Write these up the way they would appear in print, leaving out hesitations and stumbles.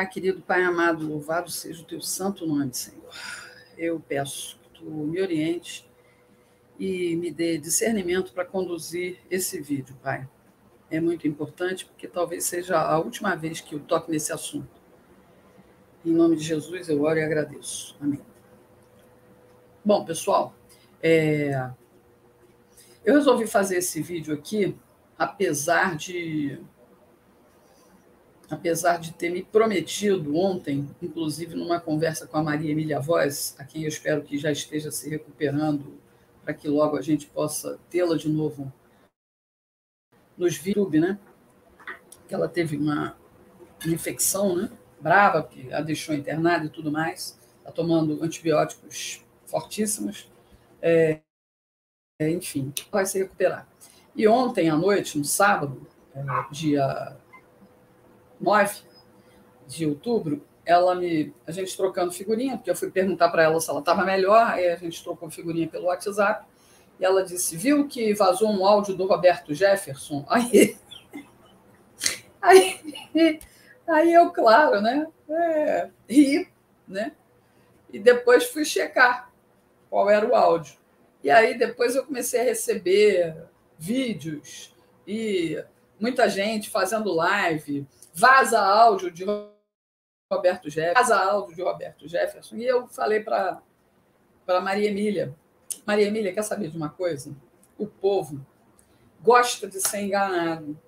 Querido Pai amado, louvado seja o teu santo nome, Senhor. Eu peço que tu me orientes e me dê discernimento para conduzir esse vídeo, Pai. É muito importante, porque talvez seja a última vez que eu toque nesse assunto. Em nome de Jesus, eu oro e agradeço. Amém. Bom, pessoal, eu resolvi fazer esse vídeo aqui, apesar de ter me prometido ontem, inclusive numa conversa com a Maria Emília Voz, a quem eu espero que já esteja se recuperando, para que logo a gente possa tê-la de novo nos YouTube, né? Que ela teve uma infecção, né? Brava, que a deixou internada e tudo mais, está tomando antibióticos fortíssimos, enfim, vai se recuperar. E ontem à noite, no sábado, dia 9 de outubro, a gente trocando figurinha, porque eu fui perguntar para ela se ela estava melhor, aí a gente trocou figurinha pelo WhatsApp, e ela disse, viu que vazou um áudio do Roberto Jefferson? Aí eu, claro, né, ri, né, e depois fui checar qual era o áudio. E aí depois eu comecei a receber vídeos e muita gente fazendo live, vaza áudio de Roberto Jefferson, e eu falei para Maria Emília, quer saber de uma coisa? O povo gosta de ser enganado.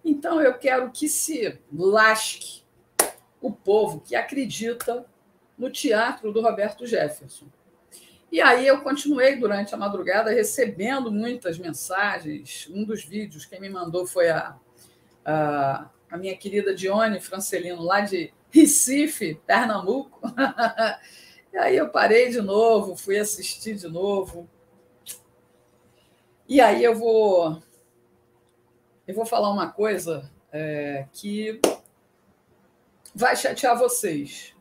Então eu quero que se lasque o povo que acredita no teatro do Roberto Jefferson. E aí eu continuei durante a madrugada recebendo muitas mensagens. Um dos vídeos, quem me mandou foi a minha querida Dione Francelino, lá de Recife, Pernambuco. E aí eu parei de novo, fui assistir de novo. E aí eu vou falar uma coisa que vai chatear vocês,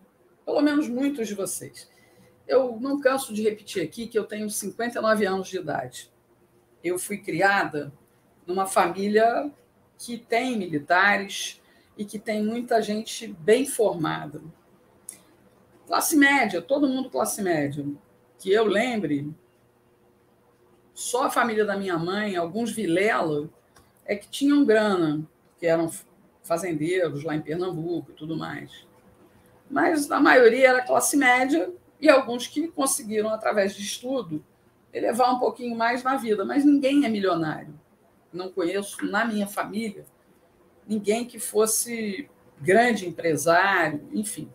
pelo menos muitos de vocês. Eu não canso de repetir aqui que eu tenho 59 anos de idade. Eu fui criada numa família que tem militares e que tem muita gente bem formada. Classe média, todo mundo classe média. Que eu lembre, só a família da minha mãe, alguns Vilela, é que tinham grana, que eram fazendeiros lá em Pernambuco e tudo mais. Mas a maioria era classe média e alguns que conseguiram, através de estudo, elevar um pouquinho mais na vida. Mas ninguém é milionário. Não conheço, na minha família, ninguém que fosse grande empresário, enfim.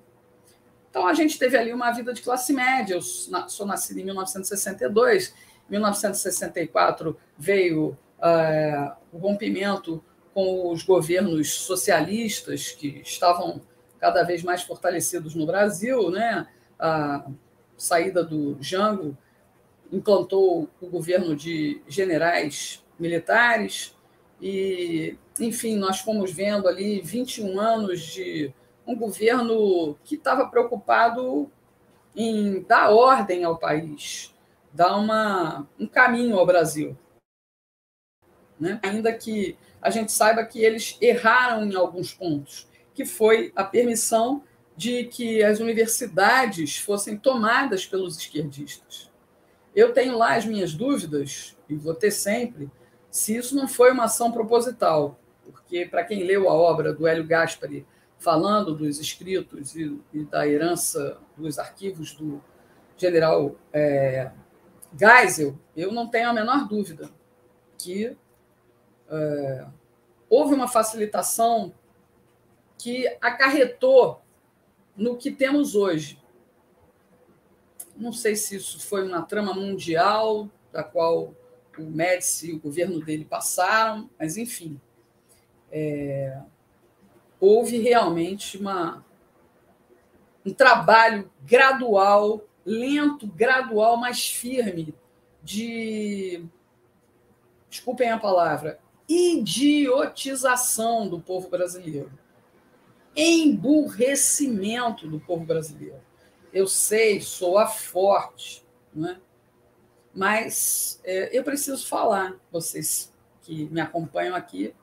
Então, a gente teve ali uma vida de classe média. Eu sou nascida em 1962, em 1964 veio o rompimento com os governos socialistas, que estavam cada vez mais fortalecidos no Brasil, né? A saída do Jango implantou o governo de generais militares e, enfim, nós fomos vendo ali 21 anos de um governo que estava preocupado em dar ordem ao país, dar um caminho ao Brasil, né? Ainda que a gente saiba que eles erraram em alguns pontos, que foi a permissão de que as universidades fossem tomadas pelos esquerdistas. Eu tenho lá as minhas dúvidas, e vou ter sempre, se isso não foi uma ação proposital, porque, para quem leu a obra do Hélio Gaspari, falando dos escritos e da herança dos arquivos do general Geisel, eu não tenho a menor dúvida que houve uma facilitação que acarretou no que temos hoje. Não sei se isso foi uma trama mundial, da qual o Médici e o governo dele passaram, mas, enfim, houve realmente um trabalho gradual, lento, gradual, mas firme, de, desculpem a palavra, idiotização do povo brasileiro, emburrecimento do povo brasileiro. Eu sei, soa forte, né? Mas eu preciso falar. Vocês que me acompanham aqui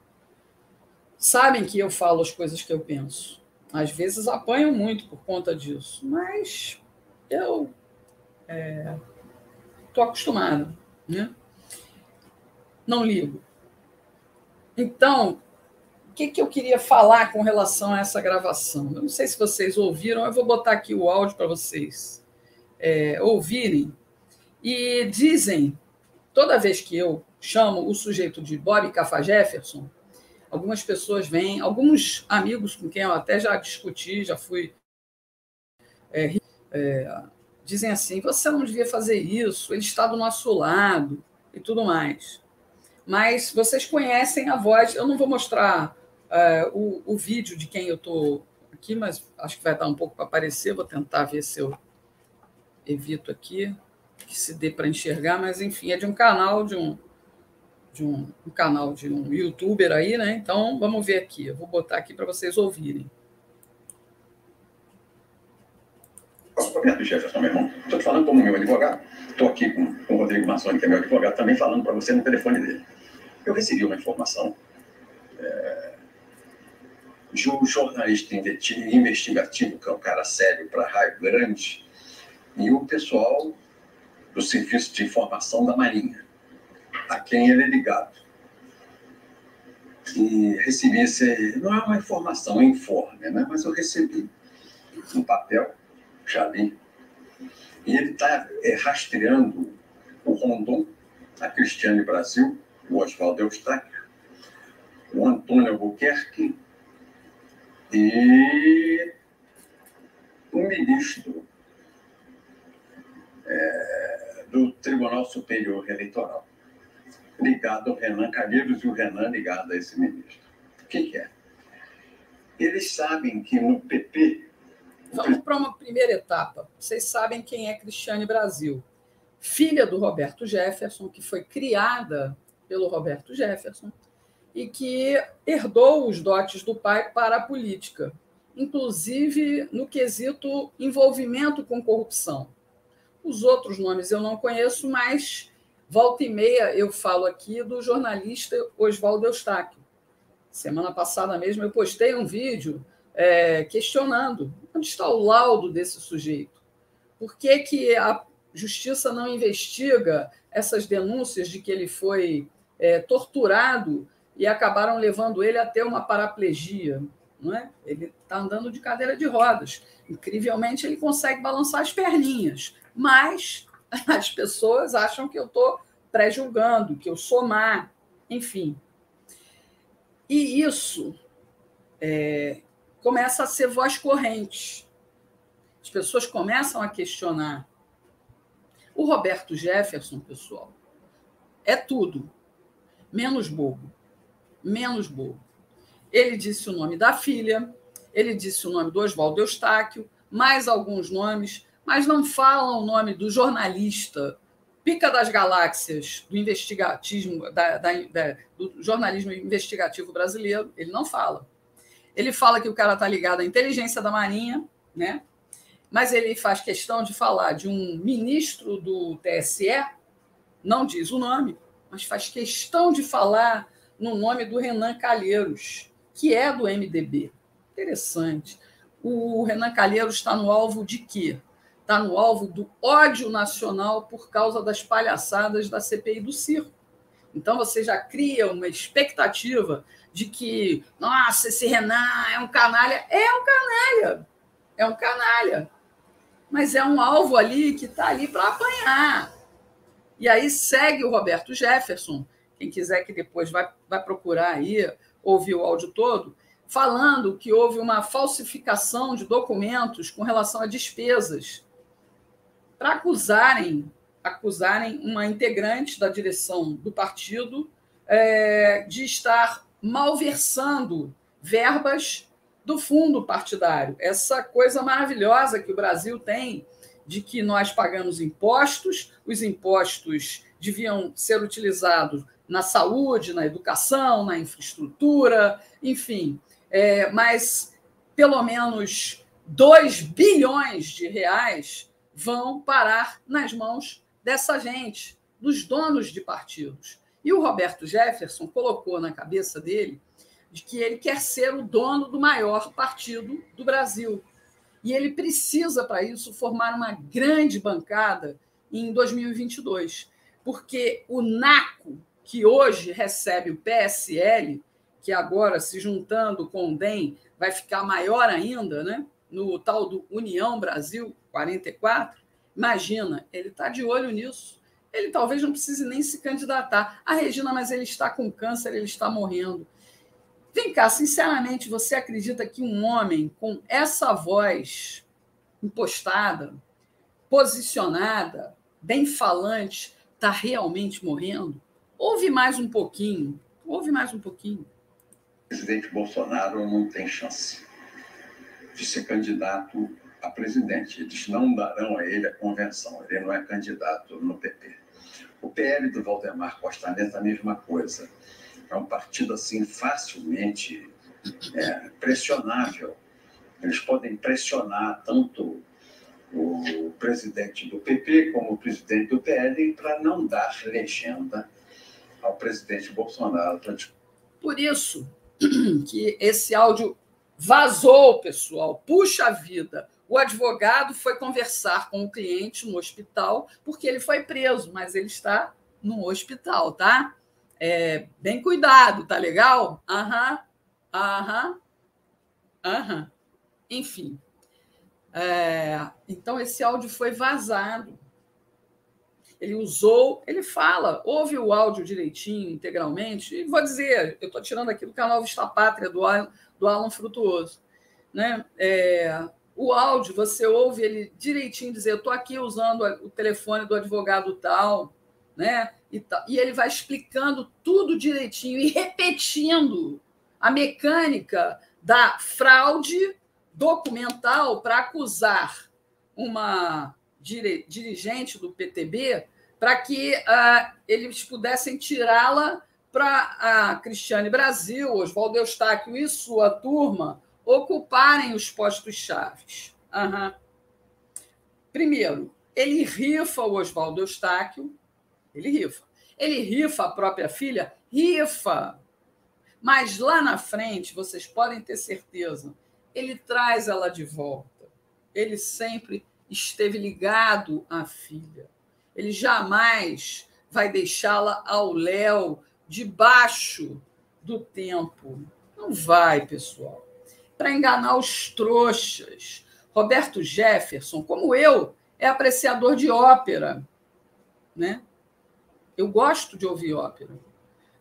sabem que eu falo as coisas que eu penso. Às vezes apanham muito por conta disso, mas eu estou acostumada, né? Não ligo. Então, o que eu queria falar com relação a essa gravação? Eu não sei se vocês ouviram, eu vou botar aqui o áudio para vocês ouvirem. E dizem, toda vez que eu chamo o sujeito de Bob Cafá Jefferson, algumas pessoas vêm, alguns amigos com quem eu até já discuti, já fui... dizem assim, você não devia fazer isso, ele está do nosso lado e tudo mais. Mas vocês conhecem a voz, eu não vou mostrar o vídeo de quem eu estou aqui, mas acho que vai dar um pouco para aparecer, vou tentar ver se eu evito aqui, que se dê para enxergar, mas enfim, é de um canal, de um canal de um youtuber aí, né? Então, vamos ver aqui, eu vou botar aqui para vocês ouvirem. Roberto Jefferson, meu irmão. Estou te falando como meu advogado. Estou aqui com o Rodrigo Massoni, que é meu advogado, também falando para você no telefone dele. Eu recebi uma informação de um jornalista investigativo, que é um cara sério para raio grande, e o pessoal do Serviço de Informação da Marinha, a quem ele é ligado. E recebi não é uma informação, é um informe, né? Mas eu recebi um papel, já li, e ele está rastreando o Rondon, a Cristiane Brasil, o Oswaldo Eustáquio, o Antônio Albuquerque e o ministro do Tribunal Superior Eleitoral, ligado ao Renan Calheiros, e o Renan ligado a esse ministro. O que é? Eles sabem que no PP... Vamos para uma primeira etapa. Vocês sabem quem é Cristiane Brasil, filha do Roberto Jefferson, que foi criada pelo Roberto Jefferson e que herdou os dotes do pai para a política, inclusive no quesito envolvimento com corrupção. Os outros nomes eu não conheço, mas volta e meia eu falo aqui do jornalista Oswaldo Eustáquio. Semana passada mesmo eu postei um vídeo questionando onde está o laudo desse sujeito. Por que a justiça não investiga essas denúncias de que ele foi torturado e acabaram levando ele a ter uma paraplegia? Não é? Ele está andando de cadeira de rodas. Incrivelmente, ele consegue balançar as perninhas, mas as pessoas acham que eu estou pré-julgando, que eu sou má, enfim. E isso começa a ser voz corrente. As pessoas começam a questionar. O Roberto Jefferson, pessoal, é tudo, menos bobo. Menos bobo. Ele disse o nome da filha, ele disse o nome do Oswaldo Eustáquio, mais alguns nomes, mas não fala o nome do jornalista pica das galáxias do investigatismo, do jornalismo investigativo brasileiro. Ele não fala. Ele fala que o cara está ligado à inteligência da Marinha, né? Mas ele faz questão de falar de um ministro do TSE, não diz o nome, mas faz questão de falar no nome do Renan Calheiros, que é do MDB. Interessante. O Renan Calheiros está no alvo de quê? Está no alvo do ódio nacional por causa das palhaçadas da CPI do circo. Então, você já cria uma expectativa de que, nossa, esse Renan é um canalha. É um canalha. É um canalha. Mas é um alvo ali que está ali para apanhar. E aí segue o Roberto Jefferson, quem quiser que depois vai procurar aí, ouvir o áudio todo, falando que houve uma falsificação de documentos com relação a despesas, para acusarem uma integrante da direção do partido de estar malversando verbas do fundo partidário. Essa coisa maravilhosa que o Brasil tem de que nós pagamos impostos, os impostos deviam ser utilizados na saúde, na educação, na infraestrutura, enfim, mas pelo menos 2 bilhões de reais vão parar nas mãos dessa gente, dos donos de partidos. E o Roberto Jefferson colocou na cabeça dele de que ele quer ser o dono do maior partido do Brasil. E ele precisa, para isso, formar uma grande bancada em 2022, porque o NACO, que hoje recebe o PSL, que agora, se juntando com o DEM, vai ficar maior ainda, né? No tal do União Brasil 44, imagina, ele está de olho nisso. Ele talvez não precise nem se candidatar. Ah, Regina, mas ele está com câncer, ele está morrendo. Vem cá, sinceramente, você acredita que um homem com essa voz impostada, posicionada, bem falante, está realmente morrendo? Ouve mais um pouquinho. Ouve mais um pouquinho. O presidente Bolsonaro não tem chance de ser candidato a presidente. Eles não darão a ele a convenção. Ele não é candidato no PP. O PL do Valdemar Costa Neto é a mesma coisa. É um partido assim facilmente pressionável. Eles podem pressionar tanto o presidente do PP como o presidente do PL para não dar legenda ao presidente Bolsonaro. Por isso que esse áudio vazou, pessoal. Puxa vida! O advogado foi conversar com o cliente no hospital porque ele foi preso, mas ele está no hospital, tá? Bem cuidado, tá legal? Enfim. Então, esse áudio foi vazado. Ele fala, ouve o áudio direitinho, integralmente, e vou dizer, eu estou tirando aqui do canal Vista Pátria, do Alan Frutuoso. Né? O áudio, você ouve ele direitinho dizer, eu estou aqui usando o telefone do advogado tal, né? E ele vai explicando tudo direitinho e repetindo a mecânica da fraude documental para acusar uma dirigente do PTB para que eles pudessem tirá-la para a Cristiane Brasil, Oswaldo Eustáquio e sua turma ocuparem os postos chaves. Primeiro, ele rifa o Oswaldo Eustáquio, ele rifa a própria filha, mas lá na frente, vocês podem ter certeza, ele traz ela de volta. Ele sempre esteve ligado à filha. Ele jamais vai deixá-la ao léu, debaixo do tempo. Não vai, pessoal. Para enganar os trouxas. Roberto Jefferson, como eu, é apreciador de ópera. Né? Eu gosto de ouvir ópera.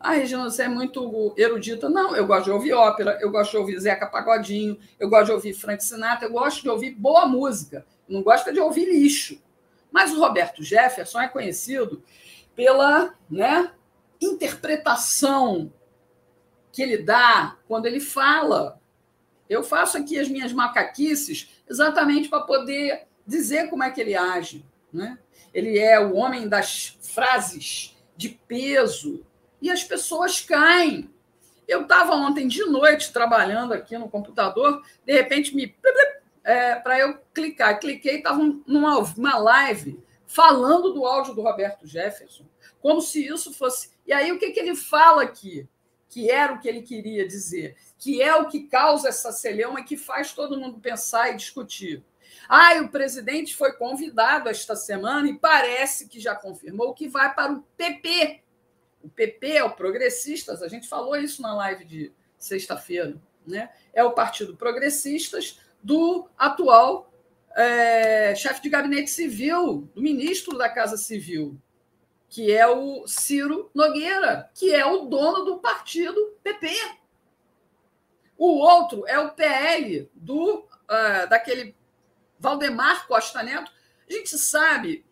Ah, Regina, você é muito erudita. Não, eu gosto de ouvir ópera, eu gosto de ouvir Zeca Pagodinho, eu gosto de ouvir Frank Sinatra, eu gosto de ouvir boa música. Não gosto de ouvir lixo. Mas o Roberto Jefferson é conhecido pela interpretação que ele dá quando ele fala. Eu faço aqui as minhas macaquices exatamente para poder dizer como é que ele age. Né? Ele é o homem das frases de peso, e as pessoas caem. Eu estava ontem de noite trabalhando aqui no computador, de repente para eu clicar. Cliquei, estava numa live falando do áudio do Roberto Jefferson, como se isso fosse... E aí, o que ele fala aqui? Que era o que ele queria dizer, que é o que causa essa celeuma e que faz todo mundo pensar e discutir. O presidente foi convidado esta semana e parece que já confirmou que vai para o PP. O PP é o Progressistas, a gente falou isso na live de sexta-feira, né? É o Partido Progressistas do atual chefe de gabinete civil, do ministro da Casa Civil, que é o Ciro Nogueira, que é o dono do partido PP. O outro é o PL daquele Valdemar Costa Neto. A gente sabe,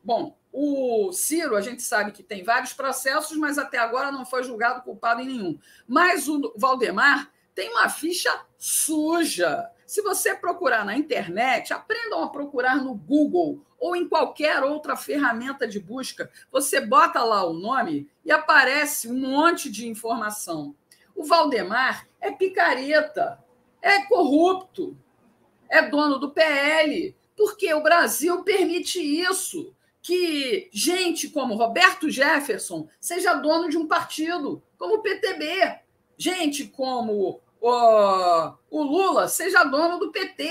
o Ciro, a gente sabe que tem vários processos, mas até agora não foi julgado culpado em nenhum. Mas o Valdemar tem uma ficha suja. Se você procurar na internet, aprendam a procurar no Google ou em qualquer outra ferramenta de busca. Você bota lá o nome e aparece um monte de informação. O Valdemar é picareta, é corrupto, é dono do PL, porque o Brasil permite isso, que gente como Roberto Jefferson seja dono de um partido, como o PTB. Gente como o Lula seja dono do PT.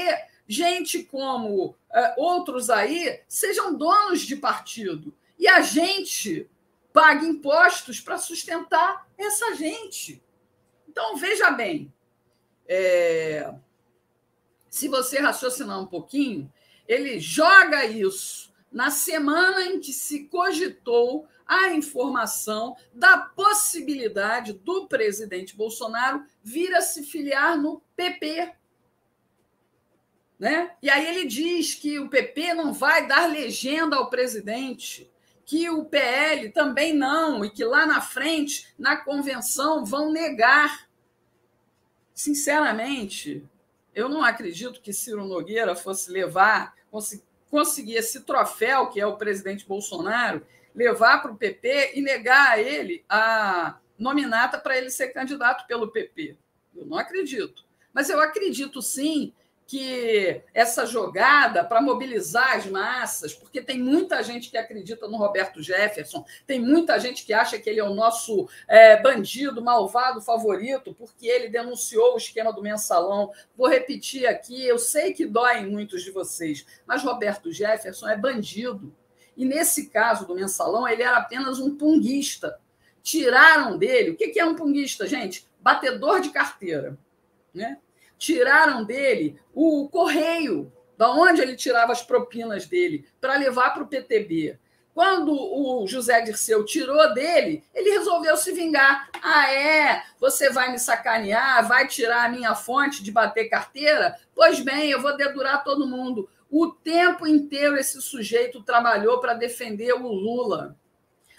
Gente como outros aí sejam donos de partido. E a gente paga impostos para sustentar essa gente. Então, veja bem, se você raciocinar um pouquinho, ele joga isso na semana em que se cogitou a informação da possibilidade do presidente Bolsonaro vir a se filiar no PP. Né? E aí ele diz que o PP não vai dar legenda ao presidente, que o PL também não, e que lá na frente, na convenção, vão negar. Sinceramente, eu não acredito que Ciro Nogueira fosse conseguir esse troféu, que é o presidente Bolsonaro, levar para o PP e negar a ele a nominata para ele ser candidato pelo PP. Eu não acredito. Mas eu acredito, sim, que essa jogada para mobilizar as massas, porque tem muita gente que acredita no Roberto Jefferson, tem muita gente que acha que ele é o nosso bandido, malvado favorito, porque ele denunciou o esquema do mensalão. Vou repetir aqui, eu sei que dói em muitos de vocês, mas Roberto Jefferson é bandido. E nesse caso do mensalão, ele era apenas um punguista. Tiraram dele... O que é um punguista, gente? Batedor de carteira, né? Tiraram dele o correio, da onde ele tirava as propinas dele, para levar para o PTB. Quando o José Dirceu tirou dele, ele resolveu se vingar. Você vai me sacanear, vai tirar a minha fonte de bater carteira? Pois bem, eu vou dedurar todo mundo. O tempo inteiro esse sujeito trabalhou para defender o Lula.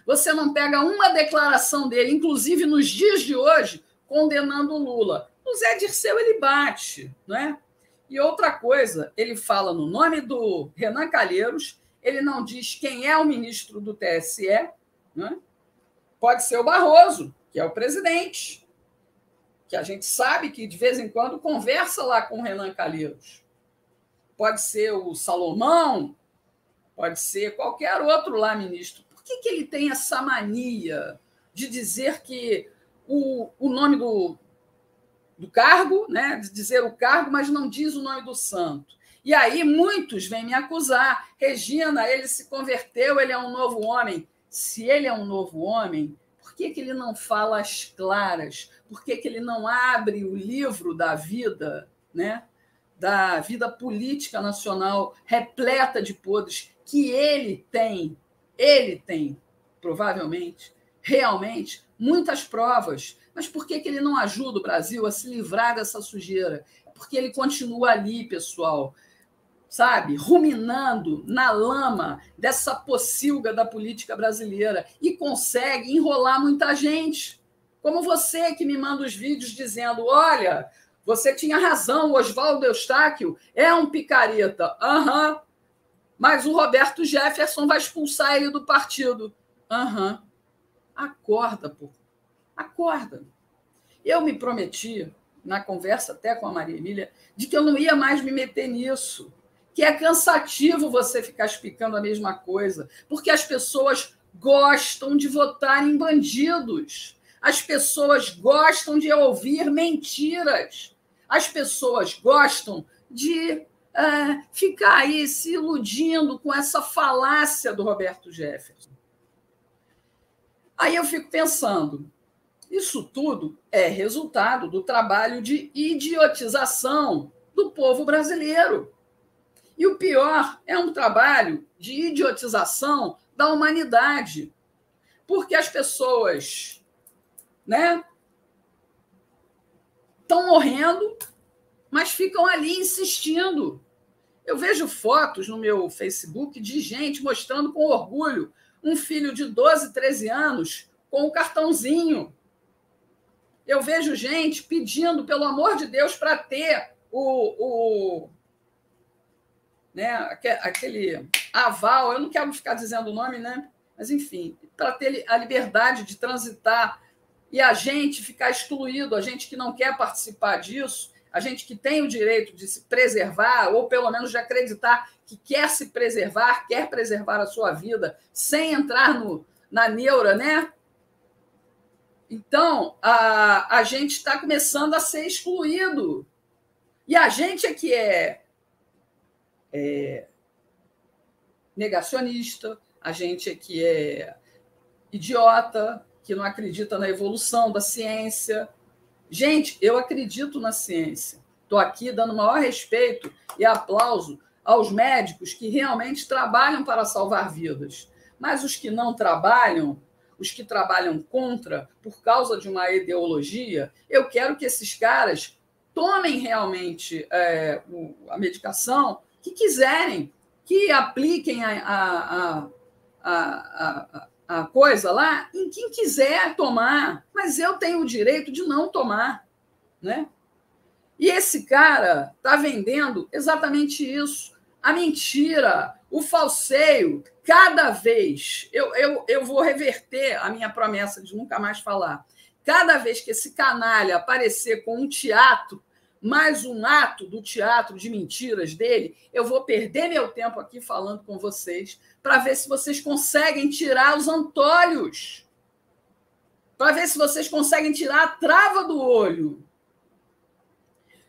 Você não pega uma declaração dele, inclusive nos dias de hoje, condenando o Lula. O Zé Dirceu, ele bate, não é? E outra coisa, ele fala no nome do Renan Calheiros, ele não diz quem é o ministro do TSE, não é? Pode ser o Barroso, que é o presidente, que a gente sabe que, de vez em quando, conversa lá com o Renan Calheiros. Pode ser o Salomão, pode ser qualquer outro lá ministro. Por que ele tem essa mania de dizer que o nome do cargo, né? De dizer o cargo, mas não diz o nome do santo? E aí muitos vêm me acusar. Regina, ele se converteu, ele é um novo homem. Se ele é um novo homem, por que ele não fala as claras? Por que ele não abre o livro da vida, né? Da vida política nacional repleta de podres que ele tem, provavelmente, realmente, muitas provas. Mas por que ele não ajuda o Brasil a se livrar dessa sujeira? Porque ele continua ali, pessoal, sabe, ruminando na lama dessa pocilga da política brasileira e consegue enrolar muita gente. Como você que me manda os vídeos dizendo, olha, você tinha razão, o Oswaldo Eustáquio é um picareta. Mas o Roberto Jefferson vai expulsar ele do partido. Acorda, pô. Acorda. Eu me prometi, na conversa até com a Maria Emília, de que eu não ia mais me meter nisso, que é cansativo você ficar explicando a mesma coisa, porque as pessoas gostam de votar em bandidos. As pessoas gostam de ouvir mentiras. As pessoas gostam de ficar aí se iludindo com essa falácia do Roberto Jefferson. Aí eu fico pensando, isso tudo é resultado do trabalho de idiotização do povo brasileiro. E o pior, é um trabalho de idiotização da humanidade. Porque as pessoas, né, estão morrendo, mas ficam ali insistindo. Eu vejo fotos no meu Facebook de gente mostrando com orgulho um filho de 12, 13 anos com um cartãozinho. Eu vejo gente pedindo, pelo amor de Deus, para ter né, aquele aval, eu não quero ficar dizendo o nome, né? Mas, enfim, para ter a liberdade de transitar e a gente ficar excluído, a gente que não quer participar disso, a gente que tem o direito de se preservar, ou pelo menos de acreditar que quer se preservar, quer preservar a sua vida, sem entrar na neura, né? Então, a gente está começando a ser excluído. E a gente é que é negacionista, a gente é que é idiota, que não acredita na evolução da ciência. Gente, eu acredito na ciência. Estou aqui dando o maior respeito e aplauso aos médicos que realmente trabalham para salvar vidas. Mas os que não trabalham, os que trabalham contra, por causa de uma ideologia, eu quero que esses caras tomem realmente a medicação que quiserem, que apliquem a coisa lá em quem quiser tomar, mas eu tenho o direito de não tomar, né? E esse cara está vendendo exatamente isso, a mentira, o falseio. Cada vez, eu vou reverter a minha promessa de nunca mais falar. Cada vez que esse canalha aparecer com um teatro, mais um ato do teatro de mentiras dele, eu vou perder meu tempo aqui falando com vocês para ver se vocês conseguem tirar os antolhos, para ver se vocês conseguem tirar a trava do olho.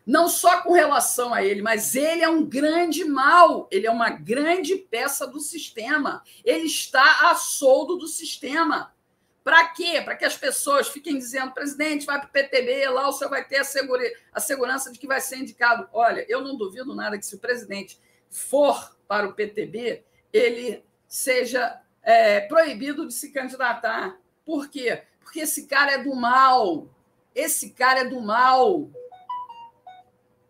Não só com relação a ele, mas ele é um grande mal, ele é uma grande peça do sistema, ele está a soldo do sistema. Para quê? Para que as pessoas fiquem dizendo, presidente, vai para o PTB, lá o senhor vai ter a segurança de que vai ser indicado. Olha, eu não duvido nada que se o presidente for para o PTB, ele seja proibido de se candidatar. Por quê? Porque esse cara é do mal. Esse cara é do mal.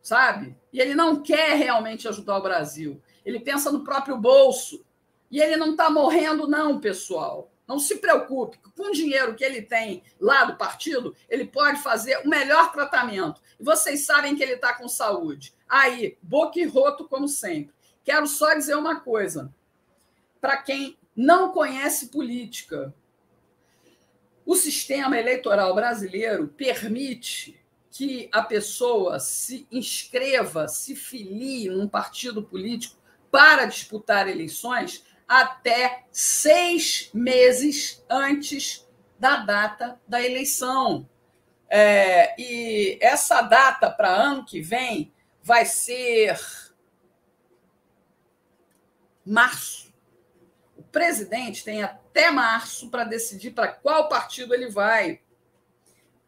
Sabe? E ele não quer realmente ajudar o Brasil. Ele pensa no próprio bolso. E ele não está morrendo, não, pessoal. Não se preocupe. Com o dinheiro que ele tem lá do partido, ele pode fazer o melhor tratamento. E vocês sabem que ele está com saúde. Aí, boca e roto, como sempre. Quero só dizer uma coisa. Para quem não conhece política, o sistema eleitoral brasileiro permite que a pessoa se inscreva, se filie num partido político para disputar eleições até 6 meses antes da data da eleição. E essa data para ano que vem vai ser março. O presidente tem até março para decidir para qual partido ele vai.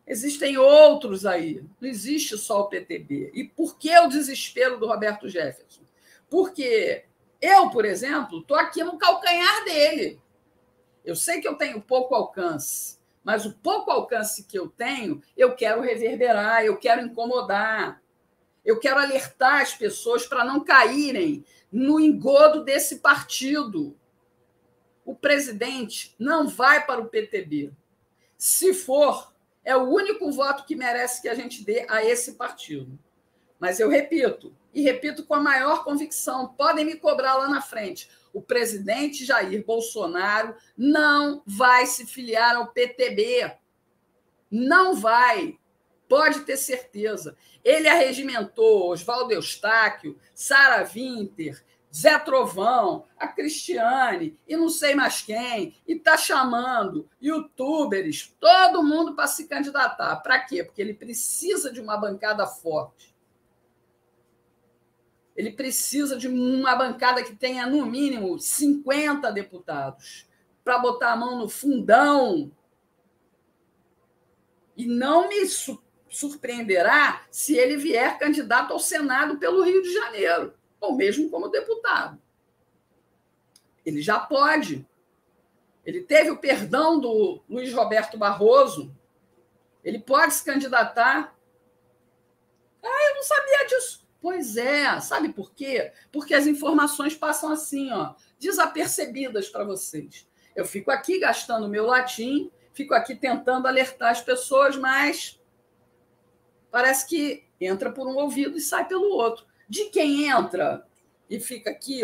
Existem outros aí, não existe só o PTB. E por que o desespero do Roberto Jefferson? Porque eu, por exemplo, estou aqui no calcanhar dele. Eu sei que eu tenho pouco alcance, mas o pouco alcance que eu tenho, eu quero reverberar, eu quero incomodar, eu quero alertar as pessoas para não caírem no engodo desse partido. O presidente não vai para o PTB. Se for, é o único voto que merece que a gente dê a esse partido. Mas eu repito, e repito com a maior convicção, podem me cobrar lá na frente, o presidente Jair Bolsonaro não vai se filiar ao PTB. Não vai. Pode ter certeza. Ele arregimentou Oswaldo Eustáquio, Sara Winter, Zé Trovão, a Cristiane e não sei mais quem, e está chamando youtubers, todo mundo para se candidatar. Para quê? Porque ele precisa de uma bancada forte. Ele precisa de uma bancada que tenha, no mínimo, 50 deputados para botar a mão no fundão. E não me surpreenderá se ele vier candidato ao Senado pelo Rio de Janeiro, ou mesmo como deputado. Ele já pode. Ele teve o perdão do Luiz Roberto Barroso. Ele pode se candidatar. Eu não sabia disso. Pois é, sabe por quê? Porque as informações passam assim, desapercebidas para vocês. Eu fico aqui gastando meu latim, fico aqui tentando alertar as pessoas, mas parece que entra por um ouvido e sai pelo outro. De quem entra e fica aqui,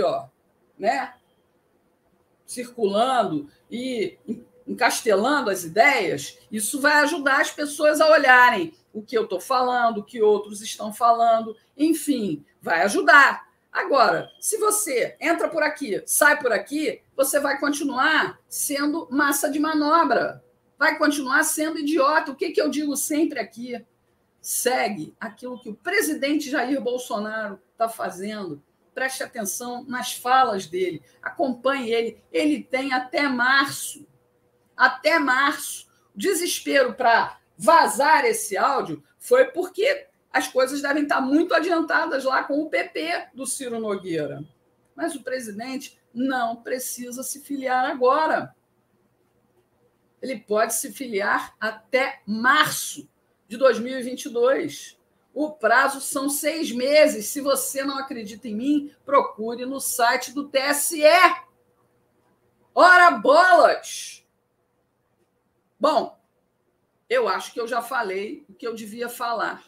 circulando e encastelando as ideias, isso vai ajudar as pessoas a olharem o que eu estou falando, o que outros estão falando, enfim, vai ajudar. Agora, se você entra por aqui, sai por aqui, você vai continuar sendo massa de manobra. vai continuar sendo idiota. O que eu digo sempre aqui? Segue aquilo que o presidente Jair Bolsonaro está fazendo. Preste atenção nas falas dele, acompanhe ele. Ele tem até março. Até março. O desespero para vazar esse áudio foi porque as coisas devem estar muito adiantadas lá com o PP do Ciro Nogueira. Mas o presidente não precisa se filiar agora. Ele pode se filiar até março de 2022. O prazo são 6 meses. Se você não acredita em mim, procure no site do TSE. Ora bolas! Bom, eu acho que eu já falei o que eu devia falar.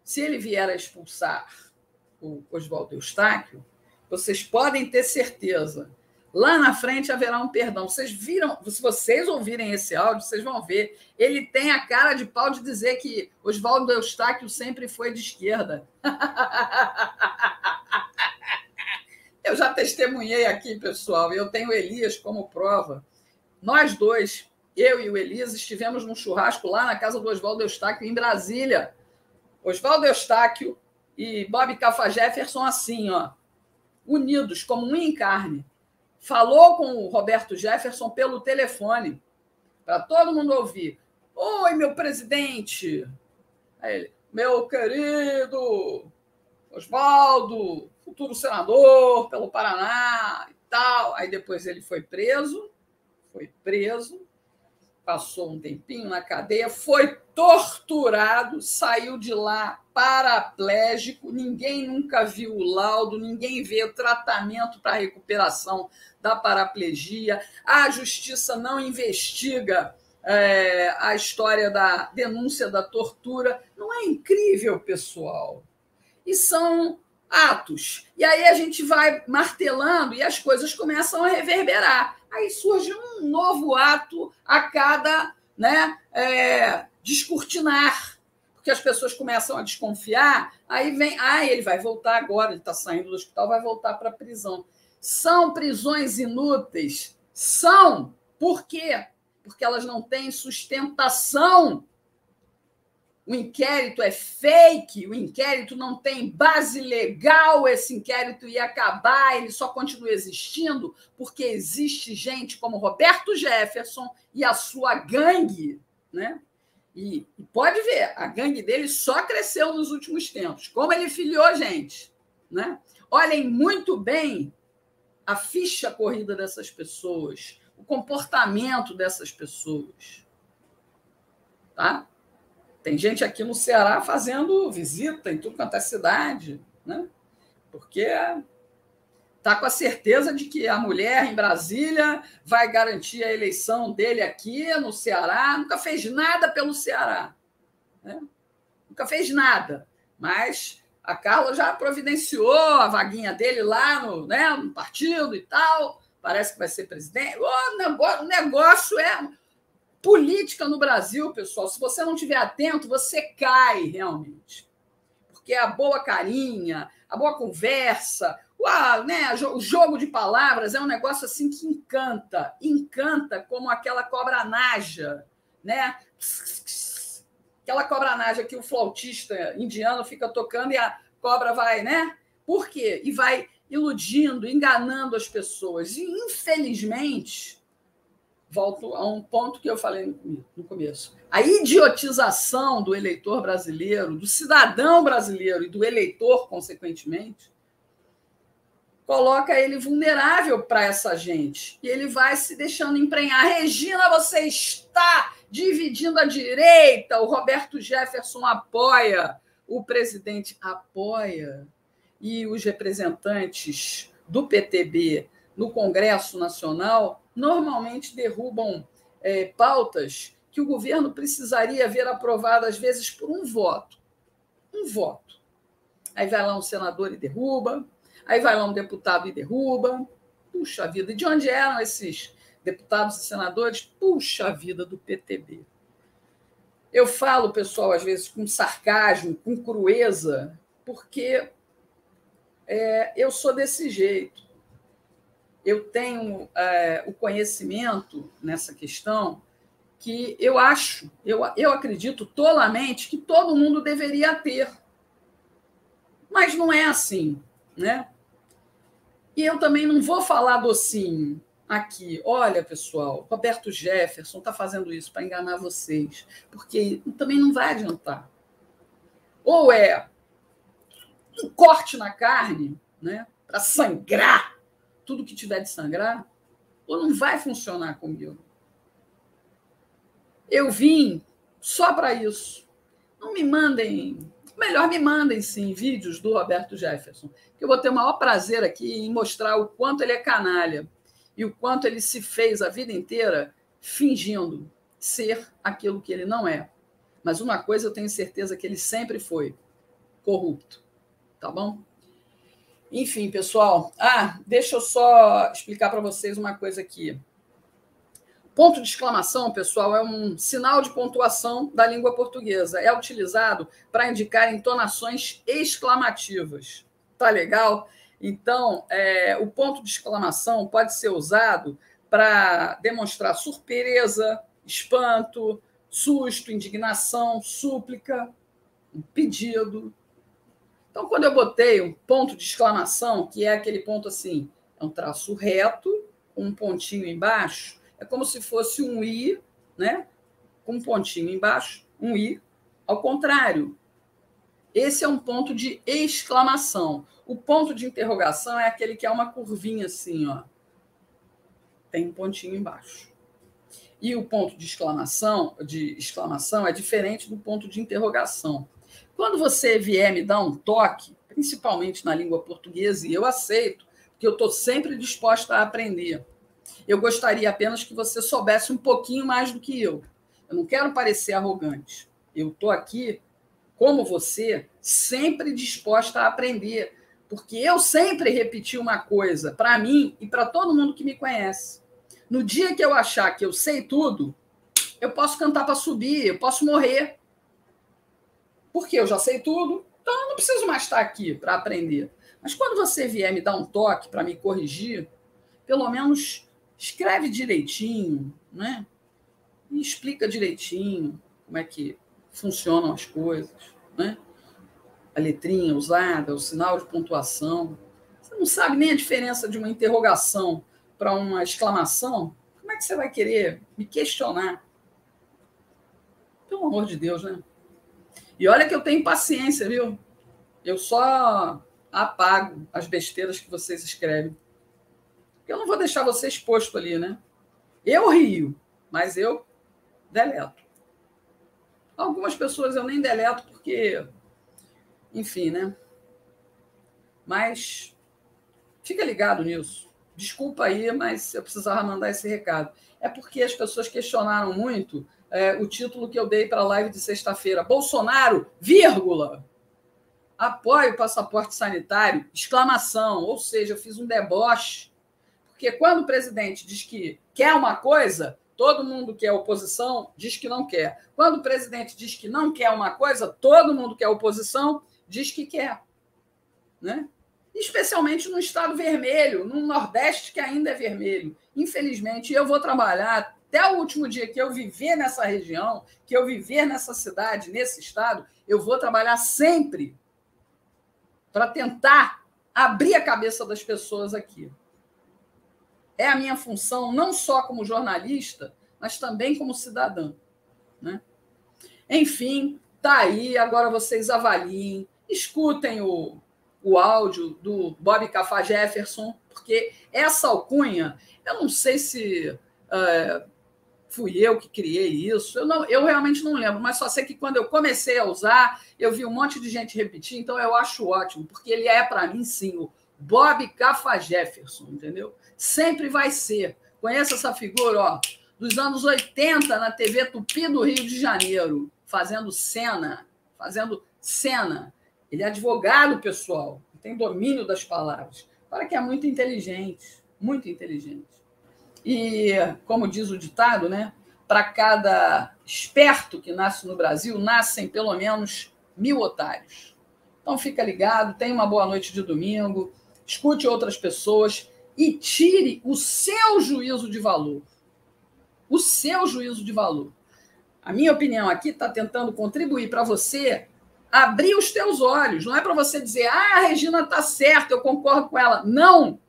Se ele vier a expulsar o Oswaldo Eustáquio, vocês podem ter certeza. Lá na frente haverá um perdão. Vocês viram, se vocês ouvirem esse áudio, vocês vão ver. Ele tem a cara de pau de dizer que Oswaldo Eustáquio sempre foi de esquerda. Eu já testemunhei aqui, pessoal, e eu tenho o Elias como prova. Nós dois, eu e o Elias, estivemos num churrasco lá na casa do Oswaldo Eustáquio, em Brasília. Oswaldo Eustáquio e Bob Cafa Jefferson assim, ó, unidos como unha em carne. Falou com o Roberto Jefferson pelo telefone, para todo mundo ouvir. Oi, meu presidente. Aí ele, meu querido Oswaldo, futuro senador pelo Paraná e tal. Aí depois ele foi preso, passou um tempinho na cadeia, foi torturado, saiu de lá paraplégico, ninguém nunca viu o laudo, ninguém vê o tratamento para a recuperação da paraplegia, a justiça não investiga a história da denúncia da tortura. Não é incrível, pessoal? E são atos. E aí a gente vai martelando e as coisas começam a reverberar. Aí surge um novo ato a cada descortinar, porque as pessoas começam a desconfiar, aí vem, ele vai voltar agora, ele está saindo do hospital, vai voltar para a prisão. São prisões inúteis? São. Por quê? Porque elas não têm sustentação. O inquérito é fake, o inquérito não tem base legal, esse inquérito ia acabar, ele só continua existindo porque existe gente como Roberto Jefferson e a sua gangue, né? E pode ver, a gangue dele só cresceu nos últimos tempos, como ele filiou gente, né? Olhem muito bem a ficha corrida dessas pessoas, o comportamento dessas pessoas, tá? Tem gente aqui no Ceará fazendo visita em tudo quanto é cidade, né? Porque está com a certeza de que a mulher em Brasília vai garantir a eleição dele aqui no Ceará. Nunca fez nada pelo Ceará, né? Nunca fez nada. Mas a Carla já providenciou a vaguinha dele lá no partido e tal. Parece que vai ser presidente. O negócio é... Política no Brasil, pessoal, se você não estiver atento, você cai realmente. Porque a boa carinha, a boa conversa, o jogo de palavras é um negócio assim que encanta. Encanta como aquela cobra naja, né? Aquela cobra naja que o flautista indiano fica tocando e a cobra vai, né? Por quê? E vai iludindo, enganando as pessoas. E, infelizmente... Volto a um ponto que eu falei no começo. A idiotização do eleitor brasileiro, do cidadão brasileiro e do eleitor, consequentemente, coloca ele vulnerável para essa gente. E ele vai se deixando emprenhar. Regina, você está dividindo a direita. O Roberto Jefferson apoia, o presidente apoia, e os representantes do PTB no Congresso Nacional normalmente derrubam pautas que o governo precisaria ver aprovadas, às vezes, por um voto. Um voto. Aí vai lá um senador e derruba, aí vai lá um deputado e derruba. Puxa vida, e de onde eram esses deputados e senadores? Puxa vida, do PTB. Eu falo, pessoal, às vezes com sarcasmo, com crueza, porque eu sou desse jeito. Eu tenho o conhecimento nessa questão que eu acredito tolamente que todo mundo deveria ter. Mas não é assim, né? E eu também não vou falar docinho aqui. Olha, pessoal, Roberto Jefferson está fazendo isso para enganar vocês, porque também não vai adiantar. Ou é um corte na carne, né, para sangrar tudo que tiver de sangrar, ou não vai funcionar comigo. Eu vim só para isso. Não me mandem, melhor me mandem sim vídeos do Roberto Jefferson, que eu vou ter o maior prazer aqui em mostrar o quanto ele é canalha e o quanto ele se fez a vida inteira fingindo ser aquilo que ele não é. Mas uma coisa eu tenho certeza que ele sempre foi: corrupto. Tá bom? Enfim, pessoal. Deixa eu só explicar para vocês uma coisa aqui. Ponto de exclamação, pessoal, é um sinal de pontuação da língua portuguesa. É utilizado para indicar entonações exclamativas. Tá legal? Então, o ponto de exclamação pode ser usado para demonstrar surpresa, espanto, susto, indignação, súplica, um pedido. Então, quando eu botei um ponto de exclamação, que é aquele ponto assim, é um traço reto, com um pontinho embaixo, é como se fosse um I, né? Com um pontinho embaixo, um I, ao contrário. Esse é um ponto de exclamação. O ponto de interrogação é aquele que é uma curvinha assim, ó. Tem um pontinho embaixo. E o ponto de exclamação é diferente do ponto de interrogação. Quando você vier me dar um toque, principalmente na língua portuguesa, e eu aceito, porque eu estou sempre disposta a aprender. Eu gostaria apenas que você soubesse um pouquinho mais do que eu. Eu não quero parecer arrogante. Eu estou aqui, como você, sempre disposta a aprender, porque eu sempre repeti uma coisa para mim e para todo mundo que me conhece. No dia que eu achar que eu sei tudo, eu posso cantar para subir, eu posso morrer. Porque eu já sei tudo, então eu não preciso mais estar aqui para aprender. Mas quando você vier me dar um toque para me corrigir, pelo menos escreve direitinho, né? E explica direitinho como é que funcionam as coisas, né? A letrinha usada, o sinal de pontuação. Você não sabe nem a diferença de uma interrogação para uma exclamação? Como é que você vai querer me questionar? Pelo amor de Deus, né? E olha que eu tenho paciência, viu? Eu só apago as besteiras que vocês escrevem. Eu não vou deixar você exposto ali, né? Eu rio, mas eu deleto. Algumas pessoas eu nem deleto porque, enfim, né? Mas fica ligado nisso. Desculpa aí, mas eu precisava mandar esse recado. É porque as pessoas questionaram muito o título que eu dei para a live de sexta-feira. Bolsonaro, vírgula, apoia o passaporte sanitário, exclamação. Ou seja, eu fiz um deboche. Porque quando o presidente diz que quer uma coisa, todo mundo que é oposição diz que não quer. Quando o presidente diz que não quer uma coisa, todo mundo que é oposição diz que quer. Né? Especialmente no estado vermelho, no Nordeste, que ainda é vermelho. Infelizmente, eu vou trabalhar até o último dia que eu viver nessa região, que eu viver nessa cidade, nesse estado, eu vou trabalhar sempre para tentar abrir a cabeça das pessoas aqui. É a minha função, não só como jornalista, mas também como cidadã. Né? Enfim, tá aí, agora vocês avaliem, escutem o áudio do Bob Cafá Jefferson, porque essa alcunha, eu não sei se fui eu que criei isso, eu realmente não lembro, mas só sei que quando eu comecei a usar, eu vi um monte de gente repetir, então eu acho ótimo, porque ele é, para mim, sim, o Bob Cafá Jefferson, entendeu? Sempre vai ser. Conheço essa figura, ó, dos anos 80, na TV Tupi do Rio de Janeiro, fazendo cena. Ele é advogado, pessoal, tem domínio das palavras. Para que é muito inteligente, muito inteligente. E, como diz o ditado, né, para cada esperto que nasce no Brasil, nascem pelo menos 1000 otários. Então, fica ligado, tenha uma boa noite de domingo, escute outras pessoas e tire o seu juízo de valor. o seu juízo de valor. A minha opinião aqui está tentando contribuir para você abrir os teus olhos. Não é para você dizer, a Regina está certa, eu concordo com ela. Não!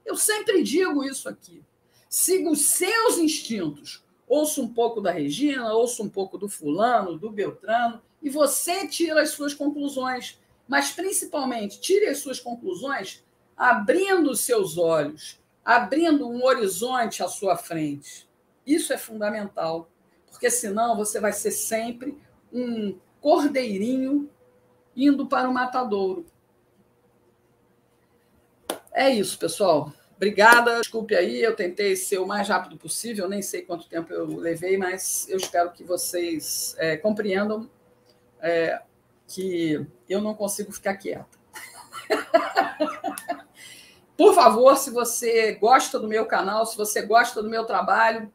Eu sempre digo isso aqui. Siga os seus instintos. Ouça um pouco da Regina, ouça um pouco do fulano, do Beltrano, e você tira as suas conclusões. Mas, principalmente, tire as suas conclusões abrindo os seus olhos, abrindo um horizonte à sua frente. Isso é fundamental, porque senão você vai ser sempre um cordeirinho indo para o matadouro. É isso, pessoal. Obrigada. Desculpe aí, eu tentei ser o mais rápido possível, nem sei quanto tempo eu levei, mas eu espero que vocês compreendam que eu não consigo ficar quieta. Por favor, se você gosta do meu canal, se você gosta do meu trabalho,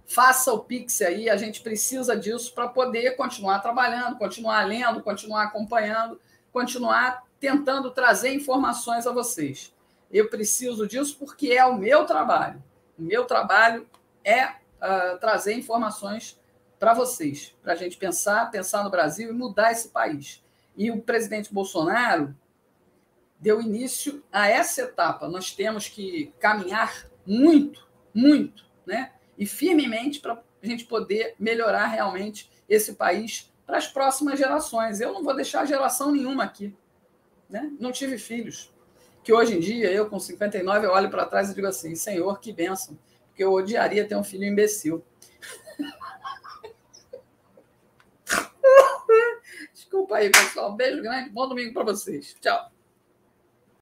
faça o Pix aí, a gente precisa disso para poder continuar trabalhando, continuar lendo, continuar acompanhando, continuar tentando trazer informações a vocês. Eu preciso disso porque é o meu trabalho. O meu trabalho é trazer informações para vocês, para a gente pensar no Brasil e mudar esse país. E o presidente Bolsonaro deu início a essa etapa. Nós temos que caminhar muito, muito, né? E firmemente para a gente poder melhorar realmente esse país para as próximas gerações. Eu não vou deixar geração nenhuma aqui, né? Não tive filhos. Que hoje em dia, eu com 59, eu olho para trás e digo assim, Senhor, que bênção, porque eu odiaria ter um filho imbecil. Desculpa aí, pessoal. Beijo grande, bom domingo para vocês. Tchau.